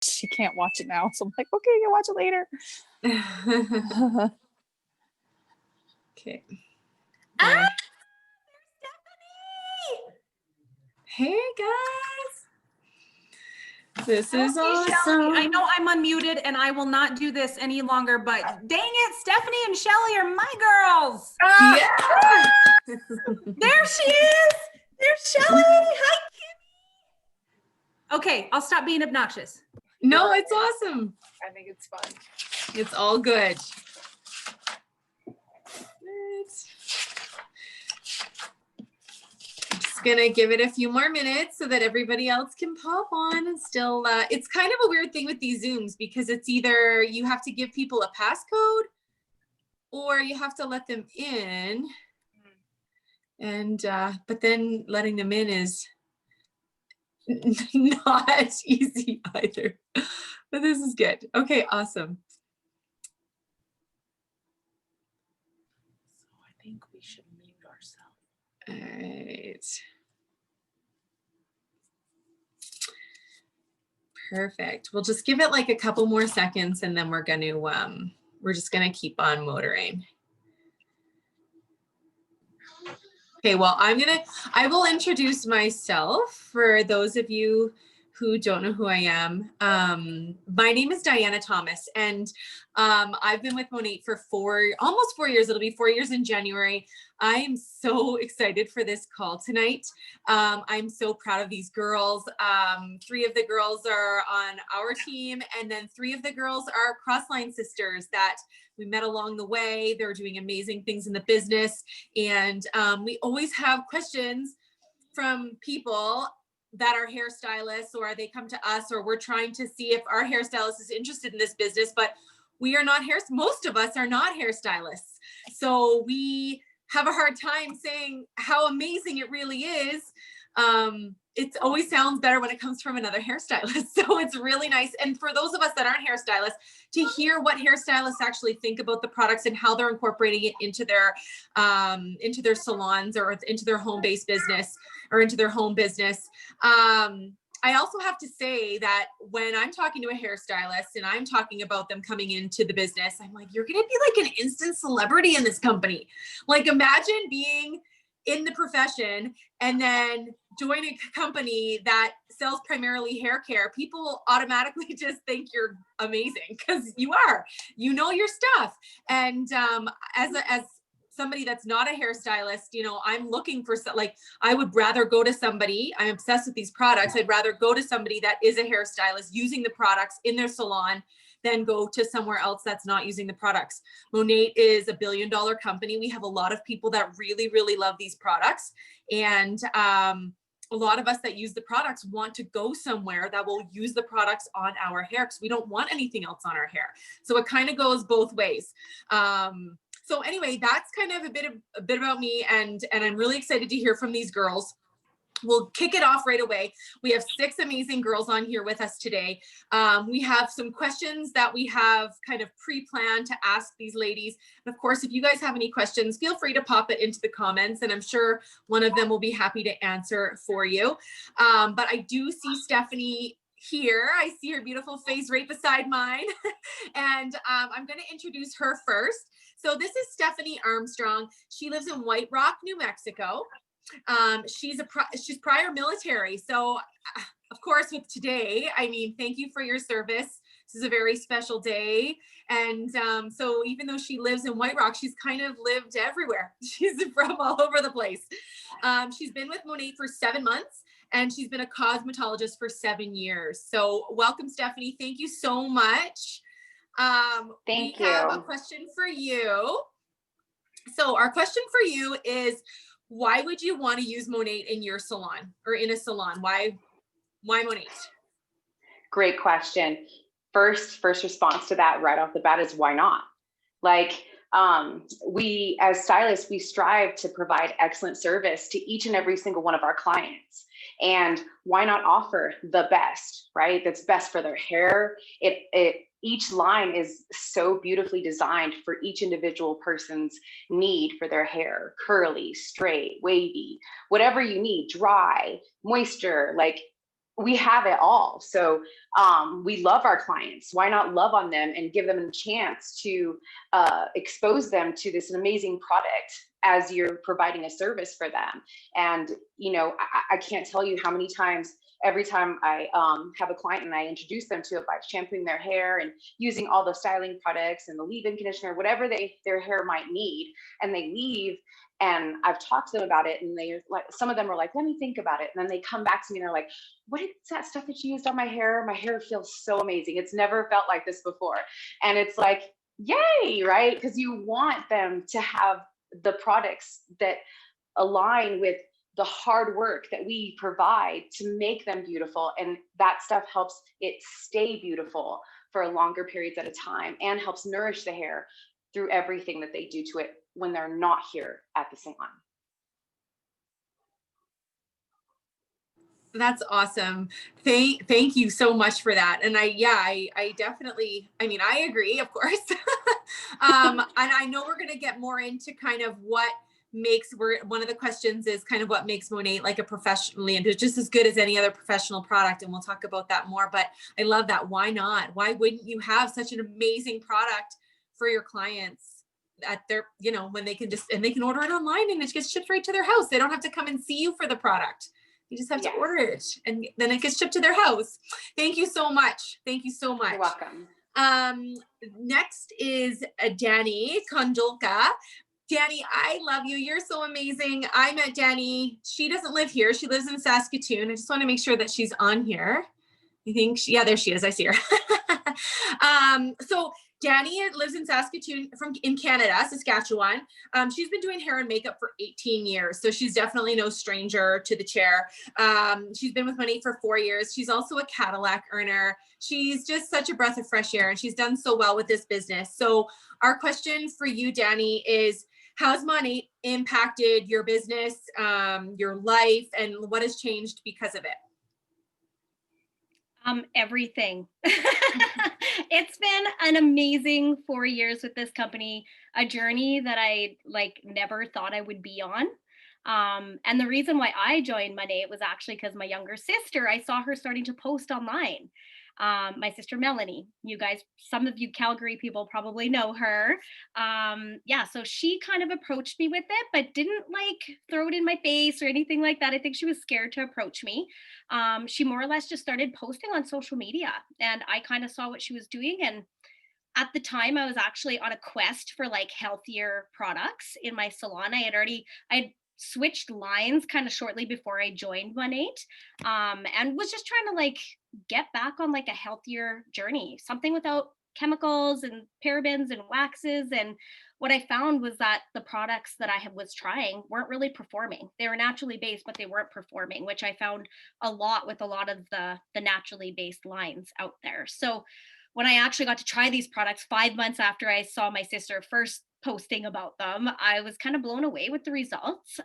she can't watch it now. So I'm like, okay, you can watch it later. Okay. Ah, Hey guys. This is awesome. Shelley, I know I'm unmuted and I will not do this any longer, but dang it, Stephanie and Shelley are my girls. Yeah. There she is. There's Shelley. Hi, Kimmy. Okay, I'll stop being obnoxious. No, it's awesome. I think it's fun. It's all good. I'm just gonna give it a few more minutes so that everybody else can pop on and still, it's kind of a weird thing with these Zooms because it's either you have to give people a passcode or you have to let them in. And, but then letting them in is not easy either, but this is good. Okay, awesome. So I think we should mute ourselves. All right. Perfect. We'll just give it like a couple more seconds and then we're just gonna keep on motoring. Okay, well, I will introduce myself for those of you who don't know who I am. My name is Diana Thomas, and I've been with Monat for almost 4 years. It'll be 4 years in January. I am so excited for this call tonight. I'm so proud of these girls. 3 of the girls are on our team, and then 3 of the girls are Crossline sisters that we met along the way. They're doing amazing things in the business, and we always have questions from people that are hairstylists, or they come to us, or we're trying to see if our hairstylist is interested in this business, but we are not most of us are not hairstylists. So we have a hard time saying how amazing it really is. It always sounds better when it comes from another hairstylist. So it's really nice. And for those of us that aren't hairstylists, to hear what hairstylists actually think about the products and how they're incorporating it into their salons or into their home-based business or into their home business. I also have to say that when I'm talking to a hairstylist and I'm talking about them coming into the business, I'm like, you're going to be like an instant celebrity in this company. Like, imagine being in the profession and then join a company that sells primarily hair care. People automatically just think you're amazing because you are, you know your stuff. And as somebody that's not a hairstylist, you know, I'm looking for, like, I would rather go to somebody, I'm obsessed with these products. I'd rather go to somebody that is a hairstylist using the products in their salon than go to somewhere else that's not using the products. Monat is a $1 billion company. We have a lot of people that really, really love these products. And a lot of us that use the products want to go somewhere that will use the products on our hair because we don't want anything else on our hair. So it kind of goes both ways. So anyway, that's kind of a bit about me, and I'm really excited to hear from these girls. We'll kick it off right away. We have 6 amazing girls on here with us today. We have some questions that we have kind of pre-planned to ask these ladies. And of course, if you guys have any questions, feel free to pop it into the comments, and I'm sure one of them will be happy to answer for you. But I do see Stephanie here. I see her beautiful face right beside mine. And I'm going to introduce her first. So this is Stephanie Armstrong. She lives in White Rock, New Mexico. She's prior military. So of course with today, I mean, thank you for your service. This is a very special day. And so even though she lives in White Rock, she's kind of lived everywhere. She's from all over the place. She's been with Monat for 7 months, and she's been a cosmetologist for 7 years. So welcome, Stephanie. Thank you so much. Thank you. We have a question for you. So our question for you is, why would you want to use Monat in your salon or in a salon? Why Monat? Great question. First response to that right off the bat is why not? Like, we as stylists, we strive to provide excellent service to each and every single one of our clients. And why not offer the best, right? That's best for their hair. Each line is so beautifully designed for each individual person's need for their hair: curly, straight, wavy, whatever you need, dry, moisture. Like, we have it all. So we love our clients. Why not love on them and give them a chance to expose them to this amazing product as you're providing a service for them? And, you know, I can't tell you how many times, every time I have a client and I introduce them to it by shampooing their hair and using all the styling products and the leave-in conditioner, whatever their hair might need, and they leave, and I've talked to them about it, and they like, some of them are like, let me think about it. And then they come back to me and they're like, what is that stuff that you used on my hair? My hair feels so amazing. It's never felt like this before. And it's like, yay, right? Because you want them to have the products that align with the hard work that we provide to make them beautiful. And that stuff helps it stay beautiful for longer periods at a time and helps nourish the hair through everything that they do to it when they're not here at the salon. That's awesome. Thank you so much for that. And I definitely, I mean, I agree, of course. And I know we're going to get more into kind of what makes, one of the questions is kind of what makes Monat like a professionally, and it's just as good as any other professional product. And we'll talk about that more, but I love that. Why not? Why wouldn't you have such an amazing product for your clients at their, you know, when they can just, and they can order it online and it gets shipped right to their house. They don't have to come and see you for the product. You just have to order it and then it gets shipped to their house. Thank you so much. Thank you so much. You're welcome. Next is Danielle Konjolka. Danny, I love you. You're so amazing. I met Danny. She doesn't live here. She lives in Saskatoon. I just want to make sure that she's on here. I think yeah, there she is. I see her. So Danny lives in Saskatoon in Canada, Saskatchewan. She's been doing hair and makeup for 18 years. So she's definitely no stranger to the chair. She's been with Monat for 4 years. She's also a Cadillac earner. She's just such a breath of fresh air and she's done so well with this business. So our question for you, Danny, is how's Monat impacted your business, your life, and what has changed because of it? Everything. It's been an amazing 4 years with this company, a journey that I like never thought I would be on. And the reason why I joined Monat was actually because my younger sister, I saw her starting to post online. My sister Melanie, you guys, some of you Calgary people probably know her. Yeah, so she kind of approached me with it, but didn't like throw it in my face or anything like that. I think she was scared to approach me. She more or less just started posting on social media, and I kind of saw what she was doing. And at the time I was actually on a quest for like healthier products in my salon. I switched lines kind of shortly before I joined Monat, and was just trying to like get back on like a healthier journey, something without chemicals and parabens and waxes. And what I found was that the products that I was trying weren't really performing. They were naturally based, but they weren't performing, which I found a lot with a lot of the naturally based lines out there. So when I actually got to try these products 5 months after I saw my sister first posting about them, I was kind of blown away with the results.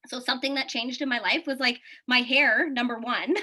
So something that changed in my life was like my hair, number one.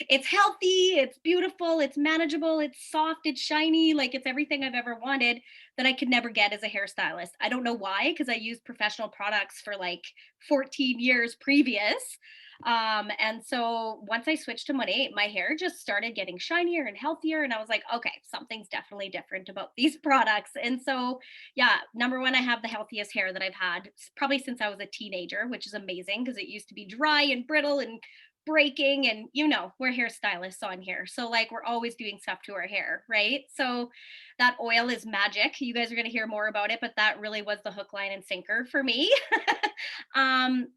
It's healthy, it's beautiful, it's manageable, it's soft, it's shiny, like it's everything I've ever wanted that I could never get as a hairstylist. I don't know why, because I used professional products for like 14 years previous. And so once I switched to Monat, my hair just started getting shinier and healthier. And I was like, okay, something's definitely different about these products. And so, yeah, number one, I have the healthiest hair that I've had probably since I was a teenager, which is amazing because it used to be dry and brittle and breaking, and you know, we're hairstylists on here, so like we're always doing stuff to our hair, right? So that oil is magic. You guys are going to hear more about it, but that really was the hook, line, and sinker for me.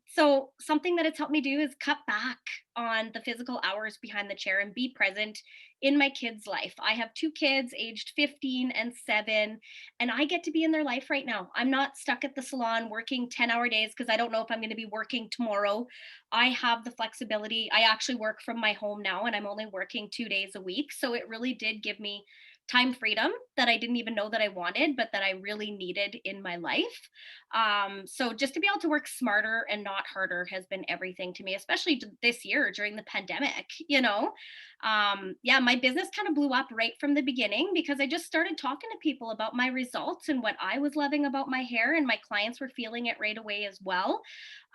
So something that it's helped me do is cut back on the physical hours behind the chair and be present in my kids' life. I have 2 kids aged 15 and 7, and I get to be in their life right now. I'm not stuck at the salon working 10-hour days because I don't know if I'm going to be working tomorrow. I have the flexibility. I actually work from my home now, and I'm only working 2 days a week. So it really did give me time freedom that I didn't even know that I wanted, but that I really needed in my life. So just to be able to work smarter and not harder has been everything to me, especially this year during the pandemic, you know. Yeah, my business kind of blew up right from the beginning because I just started talking to people about my results and what I was loving about my hair, and my clients were feeling it right away as well,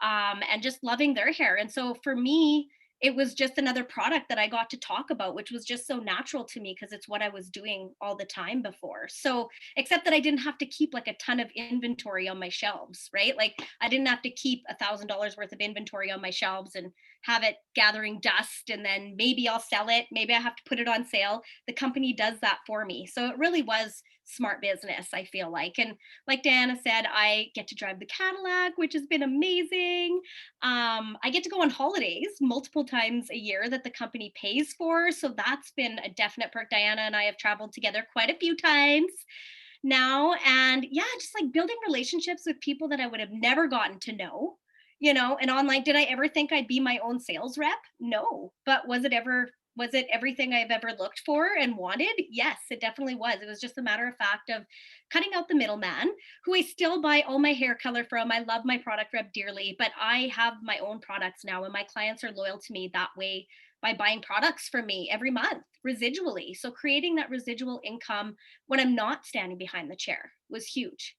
and just loving their hair. And so for me, it was just another product that I got to talk about, which was just so natural to me because it's what I was doing all the time before. So, except that I didn't have to keep like a ton of inventory on my shelves, right? Like I didn't have to keep $1,000 worth of inventory on my shelves and have it gathering dust, and then maybe I'll sell it. Maybe I have to put it on sale. The company does that for me. So it really was smart business, I feel like. And like Diana said, I get to drive the Cadillac, which has been amazing. I get to go on holidays multiple times a year that the company pays for. So that's been a definite perk. Diana and I have traveled together quite a few times now. And yeah, just like building relationships with people that I would have never gotten to know, and online. Did I ever think I'd be my own sales rep? No. But was it everything I've ever looked for and wanted? Yes, it definitely was. It was just a matter of fact of cutting out the middleman, who I still buy all my hair color from. I love my product rep dearly, but I have my own products now, and my clients are loyal to me that way by buying products from me every month residually. So creating that residual income when I'm not standing behind the chair was huge.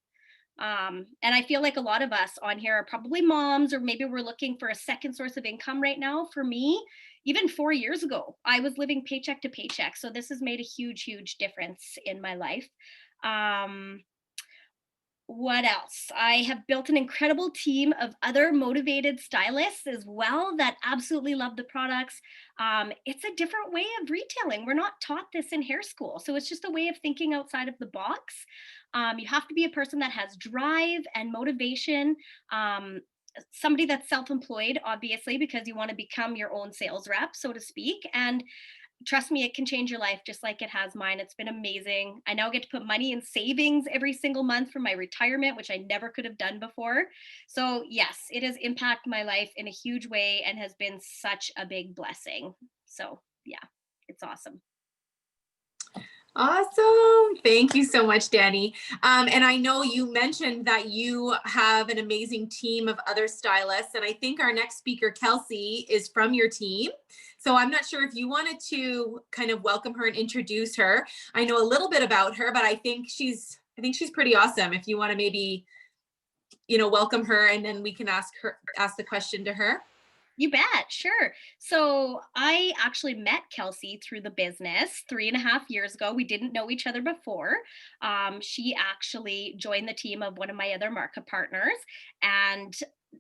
And I feel like a lot of us on here are probably moms, or maybe we're looking for a second source of income right now. For me, even 4 years ago, I was living paycheck to paycheck. So this has made a huge, huge difference in my life. What else? I have built an incredible team of other motivated stylists as well that absolutely love the products. It's a different way of retailing. We're not taught this in hair school. So it's just a way of thinking outside of the box. You have to be a person that has drive and motivation. Somebody that's self-employed, obviously, because you want to become your own sales rep, so to speak. And trust me, it can change your life just like it has mine. It's been amazing. I now get to put money in savings every single month for my retirement, which I never could have done before. So yes, it has impacted my life in a huge way and has been such a big blessing. So yeah, it's awesome. Awesome. Thank you so much, Danny. And I know you mentioned that you have an amazing team of other stylists. And I think our next speaker, Kelsey, is from your team. So I'm not sure if you wanted to kind of welcome her and introduce her. I know a little bit about her, but I think she's pretty awesome. If you want to maybe, welcome her, and then we can ask the question to her. You bet. Sure. So I actually met Kelsey through the business 3.5 years ago. We didn't know each other before. She actually joined the team of one of my other market partners. And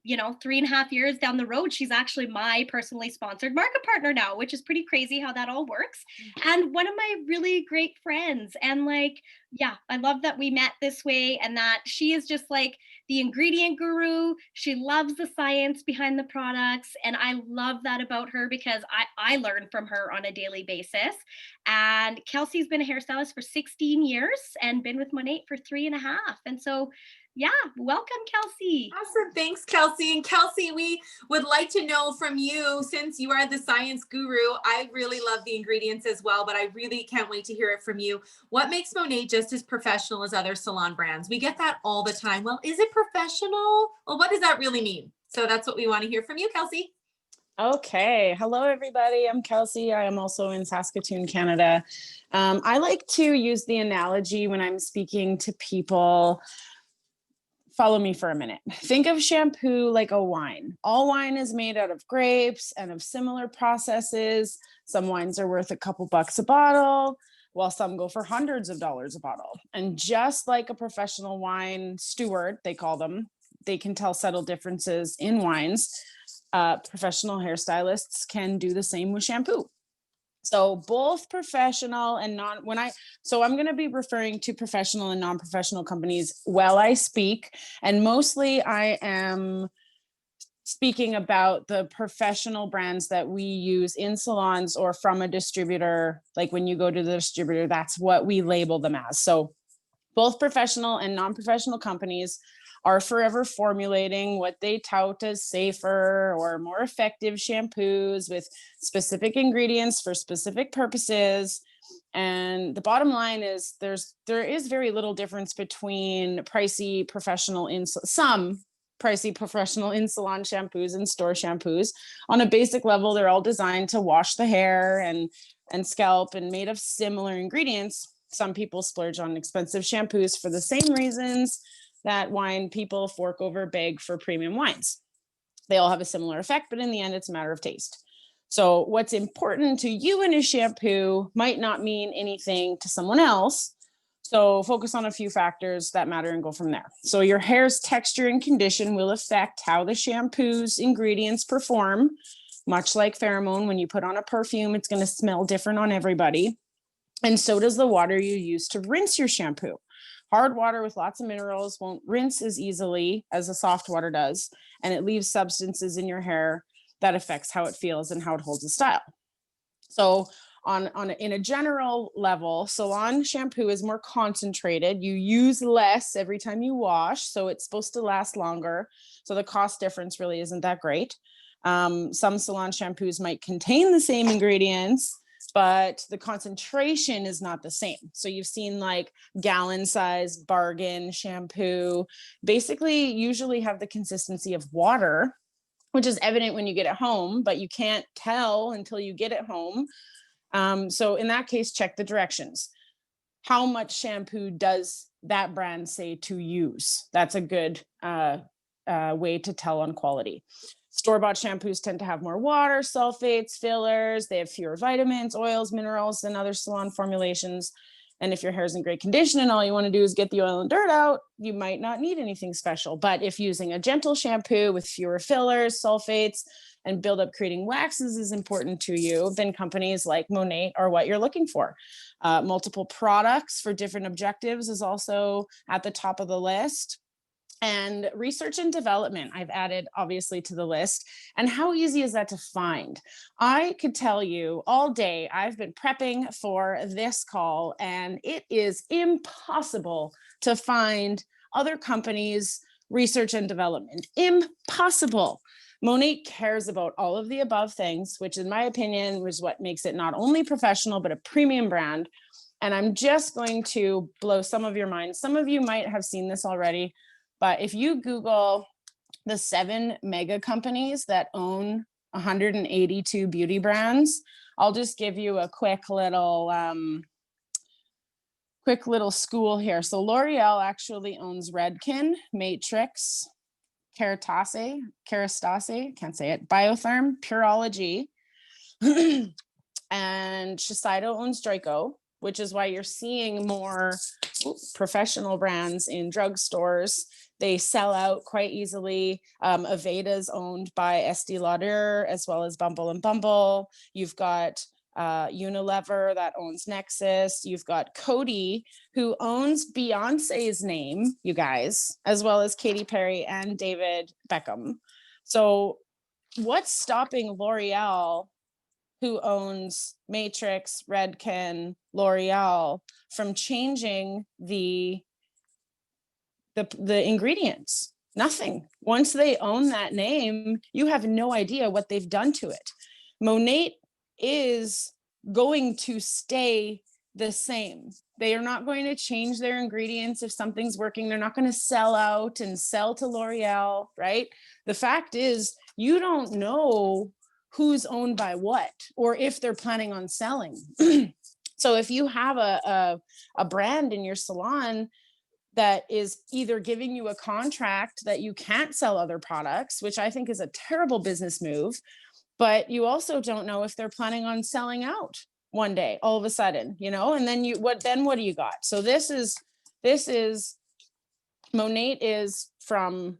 3.5 years down the road, she's actually my personally sponsored market partner now, which is pretty crazy how that all works. And one of my really great friends. And I love that we met this way, and that she is just like the ingredient guru. She loves the science behind the products. And I love that about her because I learn from her on a daily basis. And Kelsey's been a hairstylist for 16 years and been with Monat for 3.5. And so yeah, welcome, Kelsey. Awesome. Thanks, Kelsey. And Kelsey, we would like to know from you, since you are the science guru, I really love the ingredients as well, but I really can't wait to hear it from you. What makes Monat just as professional as other salon brands? We get that all the time. Well, is it professional? Well, what does that really mean? So that's what we want to hear from you, Kelsey. Okay. Hello, everybody. I'm Kelsey. I am also in Saskatoon, Canada. I like to use the analogy when I'm speaking to people. Follow me for a minute. Think of shampoo like a wine. All wine is made out of grapes and of similar processes. Some wines are worth a couple bucks a bottle, while some go for hundreds of dollars a bottle. And just like a professional wine steward, they call them, they can tell subtle differences in wines. Professional hairstylists can do the same with shampoo. So both professional and I'm going to be referring to professional and non-professional companies while I speak. And mostly I am speaking about the professional brands that we use in salons or from a distributor. Like when you go to the distributor, that's what we label them as. So both professional and non-professional companies are forever formulating what they tout as safer or more effective shampoos with specific ingredients for specific purposes. And the bottom line is there is very little difference between pricey professional in salon shampoos and store shampoos. On a basic level, they're all designed to wash the hair and scalp and made of similar ingredients. Some people splurge on expensive shampoos for the same reasons that wine people fork over a bag for premium wines. They all have a similar effect, but in the end, it's a matter of taste. So what's important to you in a shampoo might not mean anything to someone else. So focus on a few factors that matter and go from there. So your hair's texture and condition will affect how the shampoo's ingredients perform. Much like pheromone, when you put on a perfume, it's going to smell different on everybody. And so does the water you use to rinse your shampoo. Hard water with lots of minerals won't rinse as easily as a soft water does, and it leaves substances in your hair that affects how it feels and how it holds a style. So in a general level, salon shampoo is more concentrated. You use less every time you wash, so it's supposed to last longer. So the cost difference really isn't that great. Some salon shampoos might contain the same ingredients, but the concentration is not the same. So you've seen like gallon size bargain shampoo, basically usually have the consistency of water, which is evident when you get it home, but you can't tell until you get it home. So in that case, check the directions. How much shampoo does that brand say to use? That's a good way to tell on quality. Store-bought shampoos tend to have more water, sulfates, fillers. They have fewer vitamins, oils, minerals than other salon formulations. And if your hair is in great condition and all you want to do is get the oil and dirt out, you might not need anything special. But if using a gentle shampoo with fewer fillers, sulfates, and buildup creating waxes is important to you, then companies like Monat are what you're looking for. Multiple products for different objectives is also at the top of the list. And research and development, I've added obviously to the list. And how easy is that to find? I could tell you all day, I've been prepping for this call, and it is impossible to find other companies' research and development. Impossible. Monat cares about all of the above things, which in my opinion was what makes it not only professional, but a premium brand. And I'm just going to blow some of your minds. Some of you might have seen this already. But if you Google the 7 mega companies that own 182 beauty brands, I'll just give you a quick little school here. So L'Oreal actually owns Redken, Matrix, Kerastase, can't say it, Biotherm, Pureology, and Shiseido owns Draco, which is why you're seeing more professional brands in drugstores. They sell out quite easily. Aveda is owned by Estee Lauder as well as Bumble and Bumble. You've got Unilever that owns Nexus. You've got Coty, who owns Beyonce's name, you guys, as well as Katy Perry and David Beckham. So what's stopping L'Oreal, who owns Matrix, Redken, L'Oreal, from changing the ingredients? Nothing. Once they own that name, you have no idea what they've done to it. Monat is going to stay the same. They are not going to change their ingredients. If something's working, they're not going to sell out and sell to L'Oreal, right? The fact is, you don't know who's owned by what, or if they're planning on selling. So if you have a brand in your salon that is either giving you a contract that you can't sell other products, which I think is a terrible business move, but you also don't know if they're planning on selling out one day, all of a sudden, and then what do you got? So this is Monat is from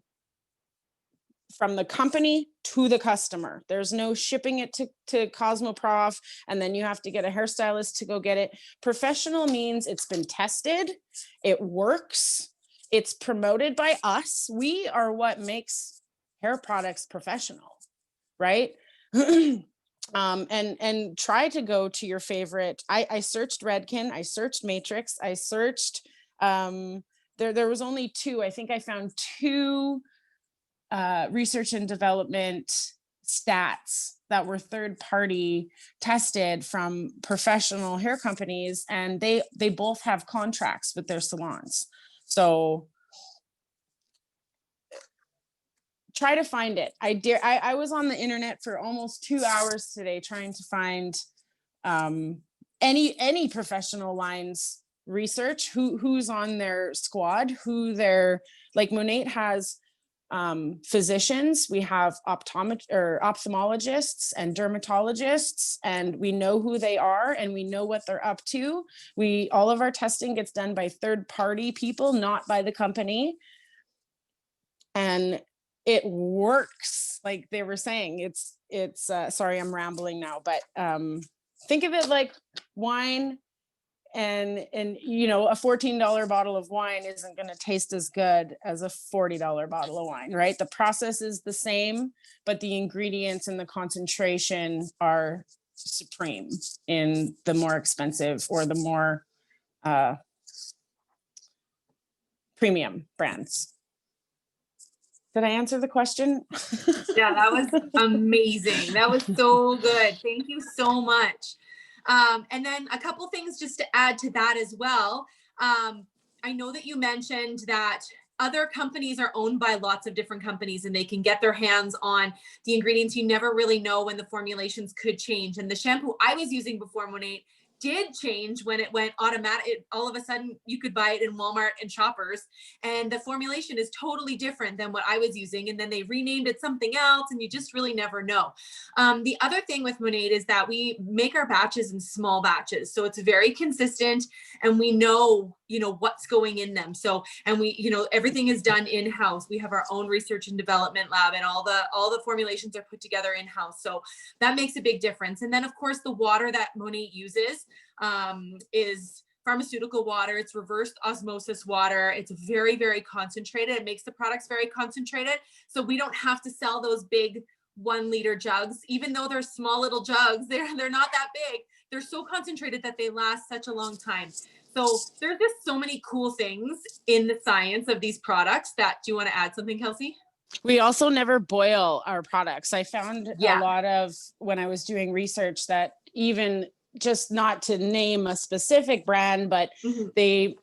the company to the customer. There's no shipping it to Cosmoprof, and then you have to get a hairstylist to go get it. Professional means it's been tested, it works, it's promoted by us. We are what makes hair products professional, right? And try to go to your favorite. I searched Redken, I searched Matrix, I searched, there was only 2. I think I found 2 research and development stats that were third-party tested from professional hair companies, and they both have contracts with their salons. So try to find it. I was on the internet for almost 2 hours today trying to find any professional lines research, who's on their squad, who they're like. Monat has physicians, we have ophthalmologists and dermatologists, and we know who they are and we know what they're up to. All of our testing gets done by third-party people, not by the company. And it works, like they were saying. It's sorry, I'm rambling now, but think of it like wine. And you know, a $14 bottle of wine isn't going to taste as good as a $40 bottle of wine, right? The process is the same, but the ingredients and the concentration are supreme in the more expensive or the more premium brands. Did I answer the question? Yeah, that was amazing. That was so good. Thank you so much. And then a couple things just to add to that as well. I know that you mentioned that other companies are owned by lots of different companies and they can get their hands on the ingredients. You never really know when the formulations could change. And the shampoo I was using before Monat did change when it went automatic. All of a sudden you could buy it in Walmart and Shoppers, and the formulation is totally different than what I was using. And then they renamed it something else, and you just really never know. The other thing with Monat is that we make our batches in small batches. So it's very consistent and we know, you know, what's going in them. So, and we, you know, everything is done in-house. We have our own research and development lab, and all the formulations are put together in-house. So that makes a big difference. And then of course the water that Monat uses is pharmaceutical water. It's reversed osmosis water. It's very, very concentrated. It makes the products very concentrated. So we don't have to sell those big 1 liter jugs, even though they're small little jugs. They're not that big. They're so concentrated that they last such a long time. So there's just so many cool things in the science of these products. Do you want to add something, Kelsey? We also never boil our products. I found a lot of, when I was doing research, that even just, not to name a specific brand, but they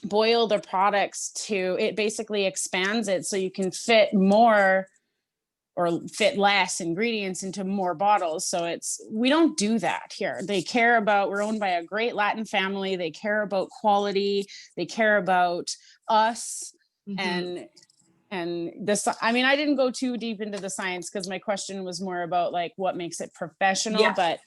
boil their products it basically expands it so you can fit more or fit less ingredients into more bottles. So we don't do that here. We're owned by a great Latin family. They care about quality. They care about us. And this, I mean, I didn't go too deep into the science because my question was more about like what makes it professional, but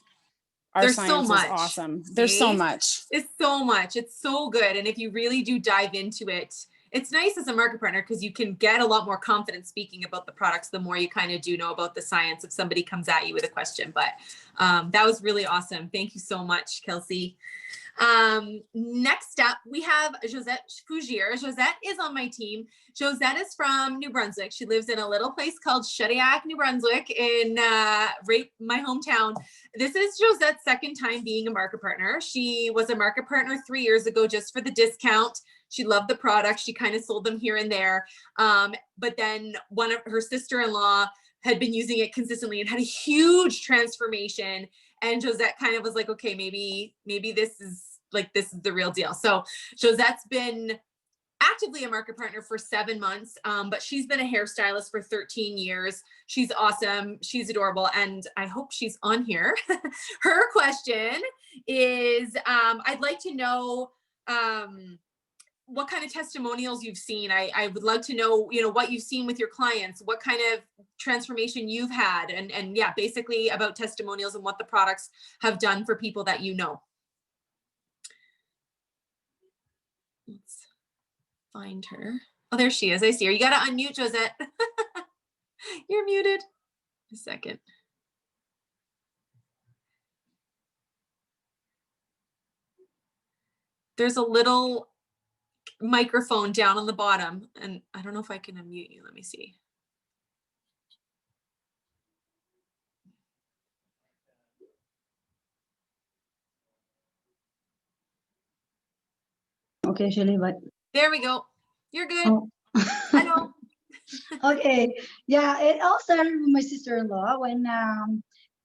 our science is awesome. There's so much. It's so much. It's so good. And if you really do dive into it, it's nice as a market partner because you can get a lot more confidence speaking about the products the more you kind of do know about the science if somebody comes at you with a question. But that was really awesome. Thank you so much, Kelsey. Next up, we have Josette Fougere. Josette is on my team. Josette is from New Brunswick. She lives in a little place called Shediac, New Brunswick, in right my hometown. This is Josette's second time being a market partner. She was a market partner 3 years ago just for the discount. She loved the product. She kind of sold them here and there. But then one of her sister-in-law had been using it consistently and had a huge transformation. And Josette kind of was like, okay, maybe this is the real deal. So Josette's been actively a market partner for 7 months, but she's been a hairstylist for 13 years. She's awesome. She's adorable. And I hope she's on here. Her question is, I'd like to know, what kind of testimonials you've seen. I would love to know, you know, what you've seen with your clients, what kind of transformation you've had, and yeah, basically about testimonials and what the products have done for people that you know. Let's find her. Oh, there she is. I see her. You got to unmute, Josette. You're muted. A second. There's a little microphone down on the bottom, and I don't know if I can unmute you. Let me see. Okay, Shelley, but There we go. You're good. oh. Hello. Okay, yeah, it all started with my sister-in-law when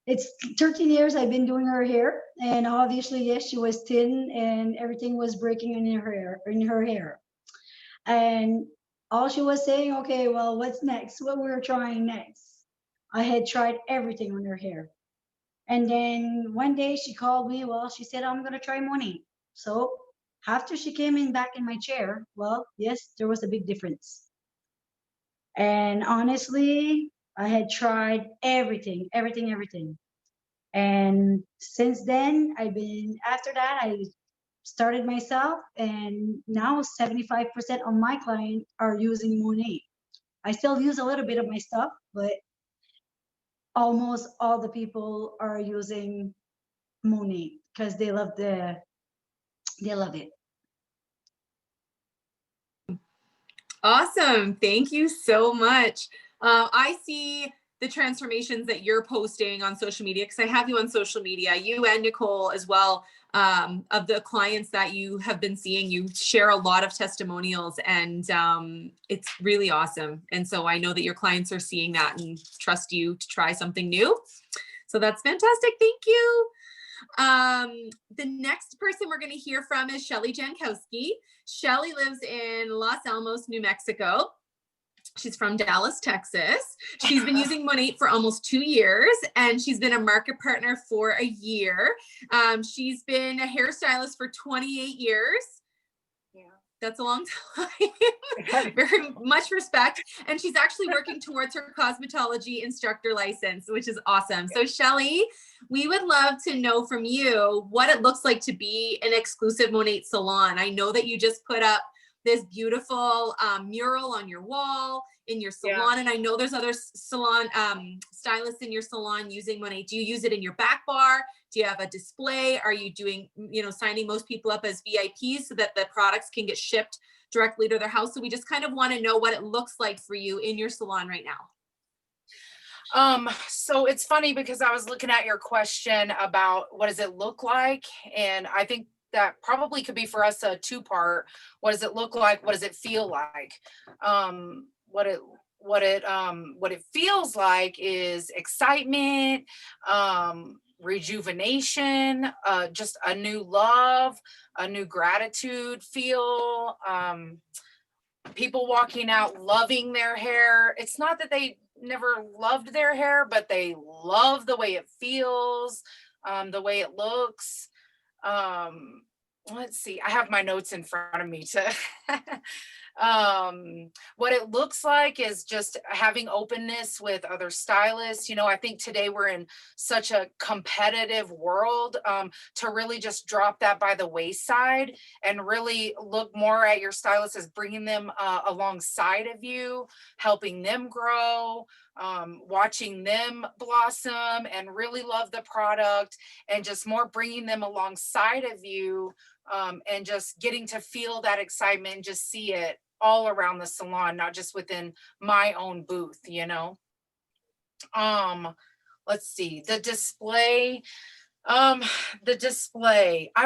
it's 13 years I've been doing her hair, and obviously, yes, she was thin and everything was breaking in her hair. And all she was saying, okay, well, what's next? What we're trying next? I had tried everything on her hair. And then one day she called me, well, she said, I'm gonna try Monat. So after she came in back in my chair, well, yes, there was a big difference. And honestly, I had tried everything. And since then, after that, I started myself, and now 75% of my clients are using Monat. I still use a little bit of my stuff, but almost all the people are using Monat because they love it. Awesome. Thank you so much. I see the transformations that you're posting on social media, because I have you on social media, you and Nicole as well, of the clients that you have been seeing. You share a lot of testimonials, and it's really awesome. And so I know that your clients are seeing that and trust you to try something new. So that's fantastic. Thank you. The next person we're going to hear from is Shelley Jankowski. Shelley lives in Los Alamos, New Mexico. She's from Dallas, Texas. She's been using Monat for almost 2 years, and she's been a market partner for a year. She's been a hairstylist for 28 years. Yeah, that's a long time. Very much respect. And she's actually working towards her cosmetology instructor license, which is awesome. So Shelley, we would love to know from you what it looks like to be an exclusive Monat salon. I know that you just put up this beautiful mural on your wall in your salon. And I know there's other salon stylists in your salon using Monat. Do you use it in your back bar? Do you have a display? Are you doing, signing most people up as VIPs so that the products can get shipped directly to their house? So we just kind of want to know what it looks like for you in your salon right now. So it's funny because I was looking at your question about what does it look like? And I think that probably could be for us a two-part. What does it look like? What does it feel like? What it feels like is excitement, rejuvenation, just a new love, a new gratitude feel, people walking out loving their hair. It's not that they never loved their hair, but they love the way it feels, the way it looks. Let's see, I have my notes in front of me to what it looks like is just having openness with other stylists. I think today we're in such a competitive world, to really just drop that by the wayside and really look more at your stylist as bringing them alongside of you, helping them grow, watching them blossom and really love the product, and just more bringing them alongside of you, and just getting to feel that excitement and just see it all around the salon, not just within my own booth. Let's see, the display. I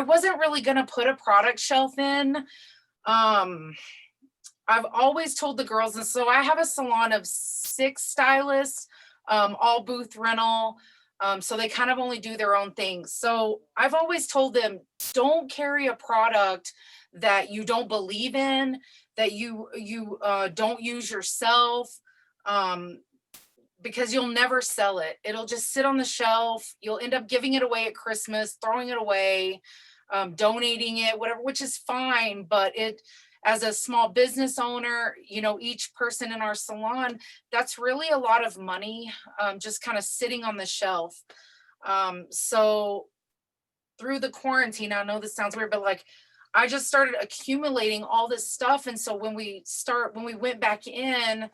wasn't really going to put a product shelf in. I've always told the girls, and so I have a salon of 6 stylists, all booth rental. So they kind of only do their own things. So I've always told them, don't carry a product that you don't believe in, that you don't use yourself, because you'll never sell it. It'll just sit on the shelf. You'll end up giving it away at Christmas, throwing it away, donating it, whatever, which is fine. But as a small business owner, each person in our salon, that's really a lot of money, just kind of sitting on the shelf. So through the quarantine, I know this sounds weird, but I just started accumulating all this stuff. And so when we went back in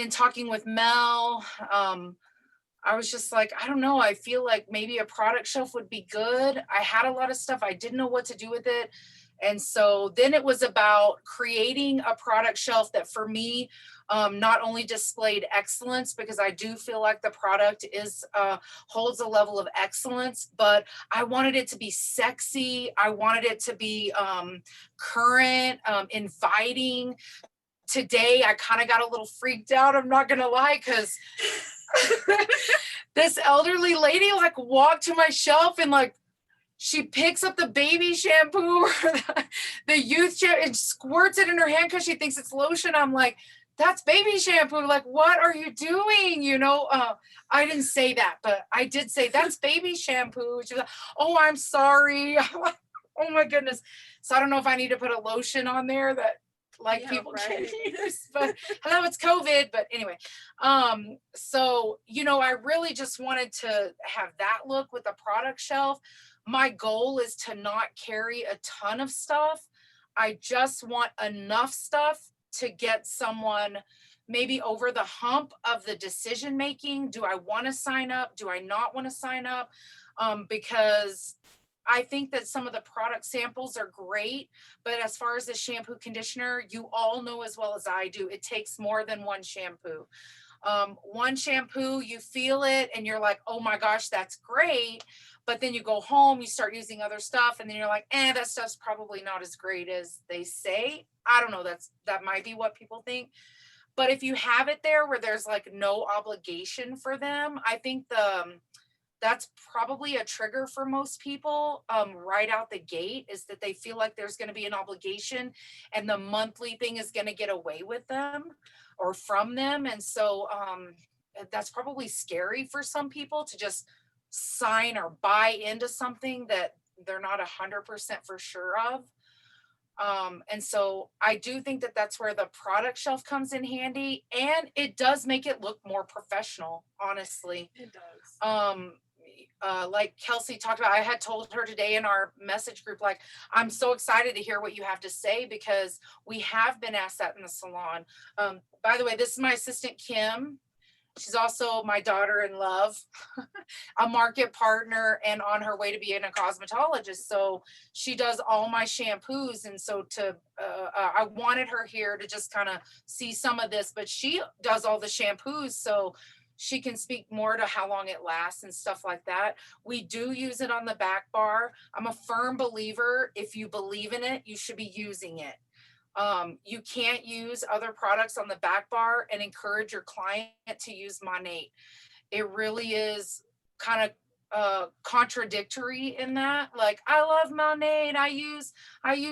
talking with Mel, I was just like, I don't know, I feel like maybe a product shelf would be good. I had a lot of stuff. I didn't know what to do with it. And so then it was about creating a product shelf that for me, not only displayed excellence, because I do feel like the product holds a level of excellence, but I wanted it to be sexy. I wanted it to be current, inviting. Today, I kind of got a little freaked out, I'm not going to lie, because this elderly lady walked to my shelf and she picks up the baby shampoo or the youth shampoo and squirts it in her hand because she thinks it's lotion. I'm like, that's baby shampoo. What are you doing? I didn't say that, but I did say that's baby shampoo. She was like, oh, I'm sorry. Oh my goodness. So I don't know if I need to put a lotion on there that like Yeah, people right. can use, but hello, it's COVID. But anyway, so, you know, I really just wanted to have that look with the product shelf. My goal is to not carry a ton of stuff. I just want enough stuff to get someone maybe over the hump of the decision making. Do I want to sign up? Do I not want to sign up? Because I think that some of the product samples are great, but as far as the shampoo conditioner, you all know as well as I do, it takes more than one shampoo. One shampoo, you feel it and you're like, oh my gosh, that's great. But then you go home, you start using other stuff, and then you're like, that stuff's probably not as great as they say. I don't know, that might be what people think. But if you have it there where there's like no obligation for them, I think that's probably a trigger for most people right out the gate, is that they feel like there's going to be an obligation and the monthly thing is going to get away with them or from them. And so that's probably scary for some people to just sign or buy into something that they're not 100% for sure of. And so I do think that that's where the product shelf comes in handy, and it does make it look more professional, honestly. It does. Like Kelsey talked about, I had told her today in our message group, like, I'm so excited to hear what you have to say, because we have been asked that in the salon. By the way, this is my assistant, Kim. She's also my daughter-in-love, a market partner, and on her way to being a cosmetologist. So she does all my shampoos. And so I wanted her here to just kind of see some of this, but she does all the shampoos. So she can speak more to how long it lasts and stuff like that. We do use it on the back bar. I'm a firm believer, if you believe in it, you should be using it. You can't use other products on the back bar and encourage your client to use Monat. It really is kind of contradictory in that. Like, I love Monat, I use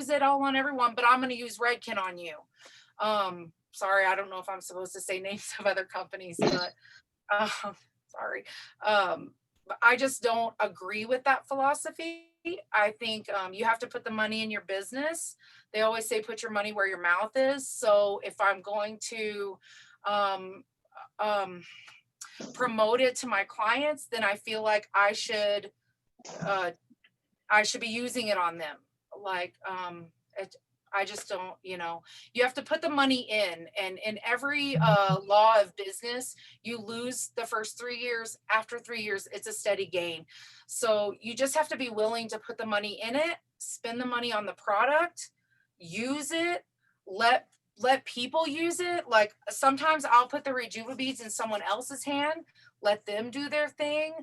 it all on everyone, but I'm going to use Redken on you. Sorry, I don't know if I'm supposed to say names of other companies, but sorry. But I just don't agree with that philosophy. I think you have to put the money in your business. They always say, put your money where your mouth is. So if I'm going to promote it to my clients, then I feel like I should be using it on them. Like, I just don't, you have to put the money in, and in every law of business, you lose the first 3 years. After 3 years, it's a steady gain. So you just have to be willing to put the money in it, spend the money on the product, use it, let people use it. Like, sometimes I'll put the Rejuva beads in someone else's hand, let them do their thing.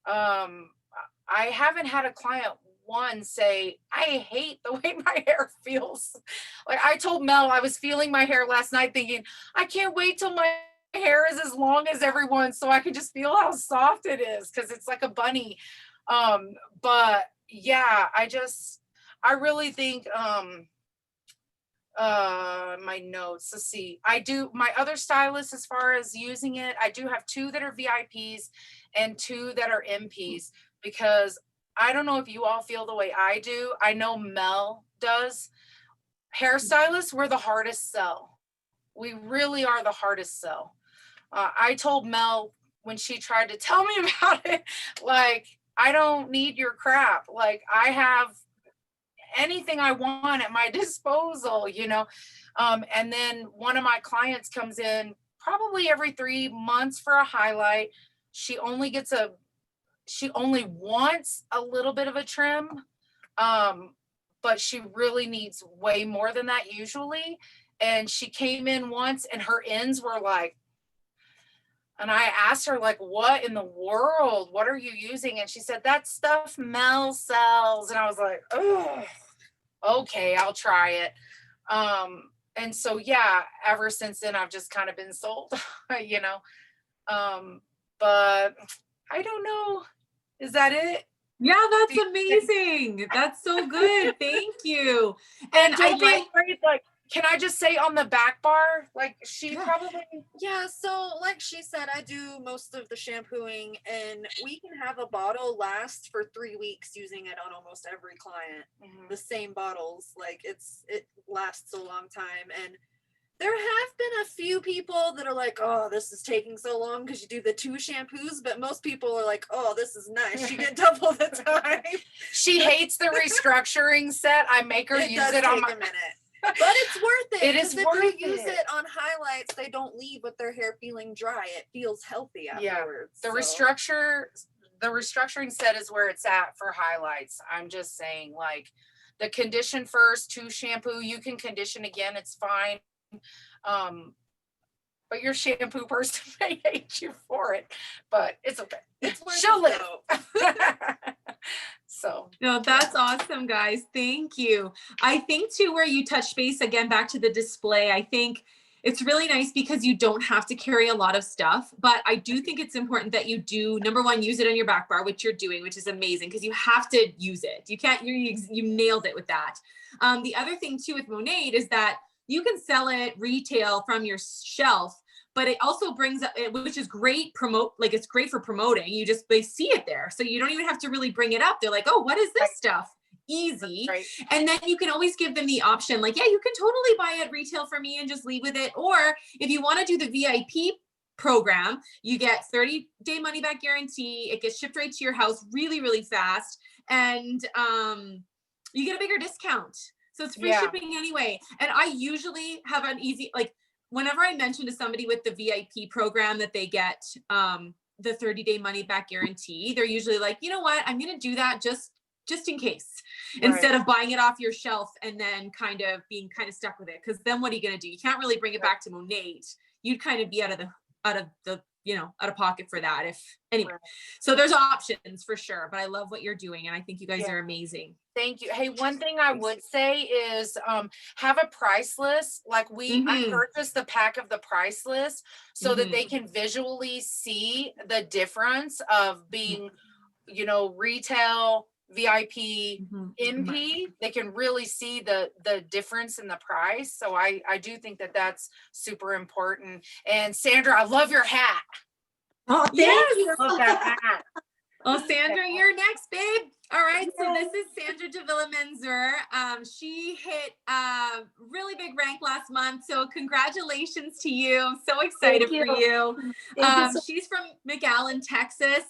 I haven't had a client one say, I hate the way my hair feels. Like, I told Mel, I was feeling my hair last night thinking, I can't wait till my hair is as long as everyone so I can just feel how soft it is, because it's like a bunny. But yeah, I really think my notes, let's see, my other stylists, as far as using it, I do have 2 that are VIPs and 2 that are MPs, because I don't know if you all feel the way I do. I know Mel does. Hairstylists, we're the hardest sell. We really are the hardest sell. I told Mel when she tried to tell me about it, like, I don't need your crap. Like, I have anything I want at my disposal, and then one of my clients comes in probably every 3 months for a highlight. She only wants a little bit of a trim, but she really needs way more than that usually. And she came in once and her ends were like, and I asked her, like, what in the world? What are you using? And she said, that stuff Mel sells. And I was like, oh, okay, I'll try it. And so, yeah, ever since then, I've just kind of been sold, but I don't know. Is that it? Yeah, that's amazing. That's so good. Thank you. And Don't be afraid, like, can I just say on the back bar, like she probably. Yeah, so like she said, I do most of the shampooing, and we can have a bottle last for 3 weeks using it on almost every client. The same bottles, like it lasts a long time. And there have been a few people that are like, oh, this is taking so long because you do the 2 shampoos, but most people are like, oh, this is nice. You get double the time. She hates the restructuring set. I make her use it on my. A minute. But it's worth it. It is if worth you use it. it on highlights, they don't leave with their hair feeling dry. It feels healthy afterwards. The restructuring set is where it's at for highlights. I'm just saying, like, the condition first, 2 shampoo, you can condition again, it's fine. But your shampoo person may hate you for it, but it's okay. She'll live. So no, that's awesome, guys. Thank you. I think too, where you touch base again, back to the display, I think it's really nice because you don't have to carry a lot of stuff, but I do think it's important that you do, number one, use it on your back bar, which you're doing, which is amazing because you have to use it. You can't, you nailed it with that. The other thing too with Monat is that you can sell it retail from your shelf, but it also brings up, which is great, it's great for promoting. They see it there. So you don't even have to really bring it up. They're like, oh, what is this stuff? Easy. right. And then you can always give them the option, like, yeah, you can totally buy it retail for me and just leave with it. Or if you want to do the VIP program, you get 30-day money back guarantee. It gets shipped right to your house really, really fast. And you get a bigger discount. So it's free shipping anyway. And I usually have an easy, like, whenever I mention to somebody with the VIP program that they get the 30-day money back guarantee, they're usually like, you know what, I'm going to do that just in case, instead of buying it off your shelf and then kind of being stuck with it. Because then what are you going to do? You can't really bring it back to Monat. You'd kind of be out of pocket for that. So there's options for sure, but I love what you're doing. And I think you guys are amazing. Thank you. Hey, one thing I would say is have a price list. Like I purchased the pack of the price list so that they can visually see the difference of being, retail, VIP, NP. They can really see the difference in the price. So I do think that that's super important. And Sandra, I love your hat. Oh, thank you. Love that hat. Well, Sandra, you're next, babe. All right, so this is Sandra Davila Manzur. She hit a really big rank last month, so congratulations to you. I'm so excited for you. She's from McAllen, Texas.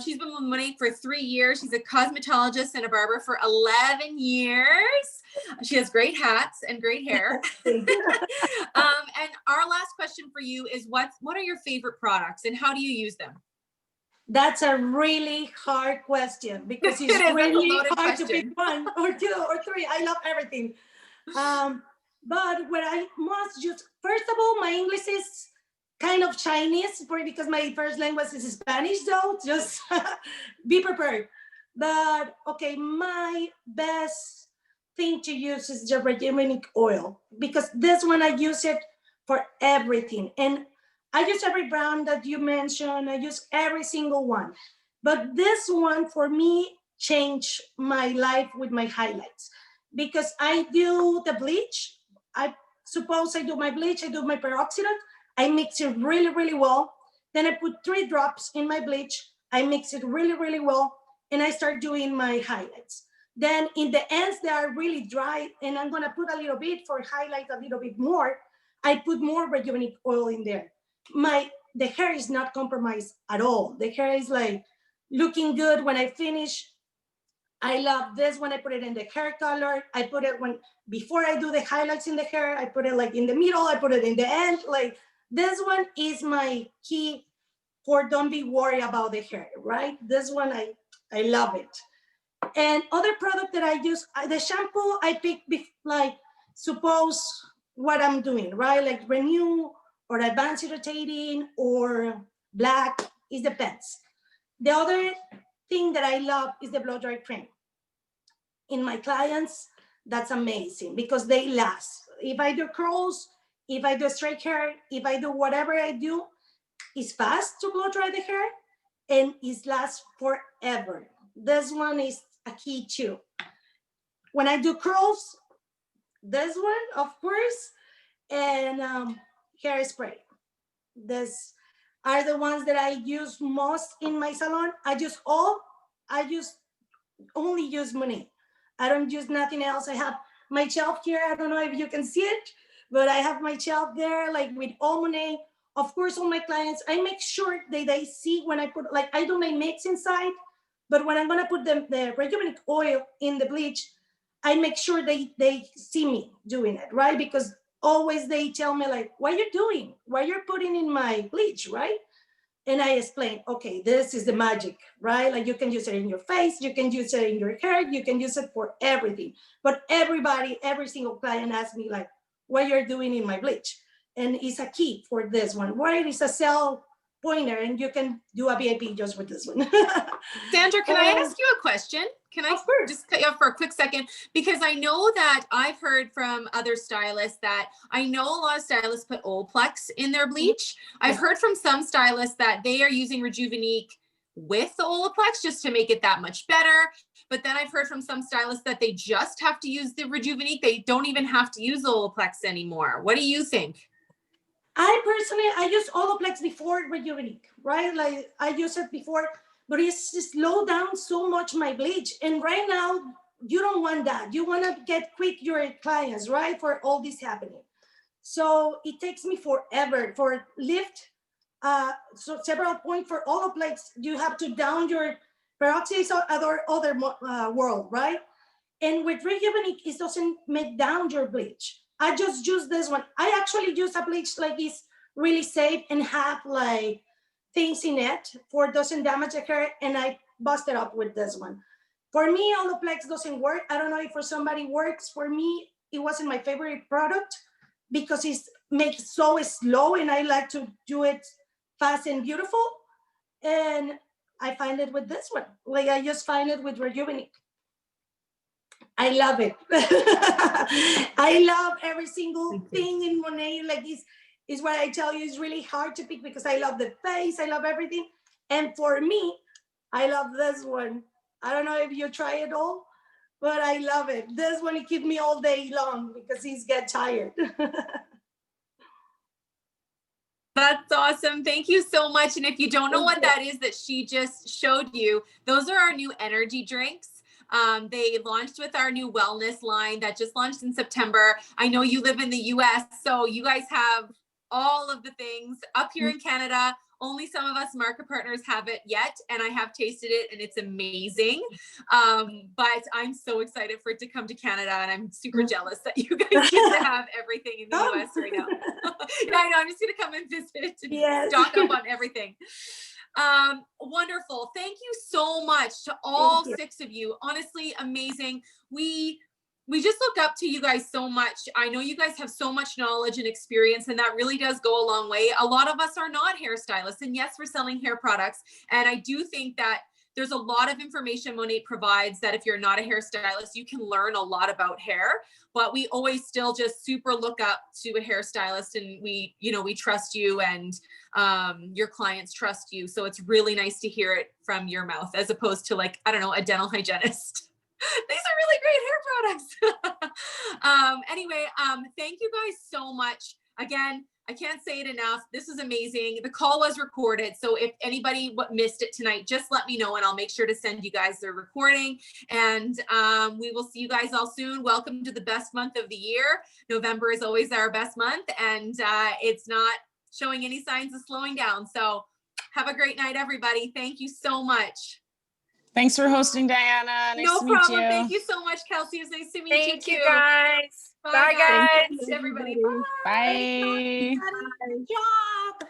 She's been with Monat for 3 years. She's a cosmetologist and a barber for 11 years. She has great hats and great hair. And our last question for you is what are your favorite products and how do you use them? That's a really hard question because it's really hard to pick 1 or 2 or 3. I love everything. But what I must use, first of all, my English is kind of Chinese because my first language is Spanish, though. Just be prepared. But okay, my best thing to use is the Regiminic oil because this one I use it for everything. And I use every brand that you mentioned. I use every single one. But this one for me changed my life with my highlights because I do the bleach. I suppose I do my bleach, I do my peroxidant. I mix it really, really well. Then I put 3 drops in my bleach. I mix it really, really well. And I start doing my highlights. Then in the ends, they are really dry. And I'm gonna put a little bit for highlight a little bit more. I put more Regiminic oil in there. The hair is not compromised at all. The hair is like looking good when I finish. I love this when I put it in the hair color. I put it before I do the highlights in the hair, I put it like in the middle, I put it in the end. Like this one is my key for don't be worried about the hair, right? This one, I love it. And other product that I use, the shampoo I pick like suppose what I'm doing, right? Like Renew, or advanced irritating or black, it depends. The other thing that I love is the blow dry cream. In my clients, that's amazing because they last. If I do curls, if I do straight hair, if I do whatever I do, it's fast to blow dry the hair and it lasts forever. This one is a key too. When I do curls, this one, of course, and hairspray. This are the ones that I use most in my salon. I only use Monat. I don't use nothing else. I have my shelf here. I don't know if you can see it, but I have my shelf there, like with all Monat. Of course, all my clients, I make sure that they see when I put, like, I do my mix inside, but when I'm gonna put the rejuvenate oil in the bleach, I make sure they see me doing it, right? Because always they tell me like, what you doing? What you're putting in my bleach, right? And I explain, okay, this is the magic, right? Like you can use it in your face, you can use it in your hair, you can use it for everything. But every single client asks me like, what you're doing in my bleach? And it's a key for this one, right? It's a cell pointer and you can do a VIP just with this one. Sandra, can I ask you a question? Can I just cut you off for a quick second? Because I know that I've heard from other stylists that I know a lot of stylists put Olaplex in their bleach. I've heard from some stylists that they are using Rejuvenique with the Olaplex just to make it that much better. But then I've heard from some stylists that they just have to use the Rejuvenique. They don't even have to use the Olaplex anymore. What do you think? I use Olaplex before Rejuvenique, right? Like I use it before, but it's just slowed down so much my bleach. And right now, you don't want that. You want to get quick your clients, right? For all this happening. So it takes me forever for lift. So several points for Olaplex, you have to down your peroxide or other world, right? And with Rejuvenique, it doesn't make down your bleach. I just use this one. I actually use a bleach like it's really safe and have like things in it for doesn't damage the hair, and I bust it up with this one. For me, Olaplex doesn't work. I don't know if for somebody works. For me, it wasn't my favorite product because it's makes so slow and I like to do it fast and beautiful. And I find it with this one. Like I just find it with Rejuvenique. I love it. I love every single thing in Monat. Like is what I tell you, is really hard to pick because I love the face, I love everything. And for me, I love this one. I don't know if you try it all, but I love it. This one, it keeps me all day long because he's get tired. That's awesome. Thank you so much. And if you don't know what that is that she just showed you, those are our new energy drinks. They launched with our new wellness line that just launched in September. I know you live in the US, so you guys have all of the things up here in Canada. Only some of us market partners have it yet, and I have tasted it and it's amazing. But I'm so excited for it to come to Canada, and I'm super jealous that you guys get to have everything in the US right now. I know, I'm just gonna come and visit and stock up on everything. Wonderful. Thank you so much to all 6 of you. Honestly, amazing. We just look up to you guys so much. I know you guys have so much knowledge and experience, and that really does go a long way. A lot of us are not hairstylists, and yes, we're selling hair products. And I do think that there's a lot of information Monat provides that if you're not a hairstylist, you can learn a lot about hair, but we always still just super look up to a hairstylist, and we trust you, and your clients trust you. So it's really nice to hear it from your mouth as opposed to, like, I don't know, a dental hygienist. These are really great hair products. Anyway, thank you guys so much. Again, I can't say it enough. This is amazing. The call was recorded. So if anybody missed it tonight, just let me know and I'll make sure to send you guys the recording. And we will see you guys all soon. Welcome to the best month of the year. November is always our best month, and it's not showing any signs of slowing down. So have a great night, everybody. Thank you so much. Thanks for hosting, Diana. Nice to meet problem. you. Thank you so much, Kelsey. It's nice to meet you too. Thank you, guys. Bye, guys. Thanks, everybody. Bye. Good job.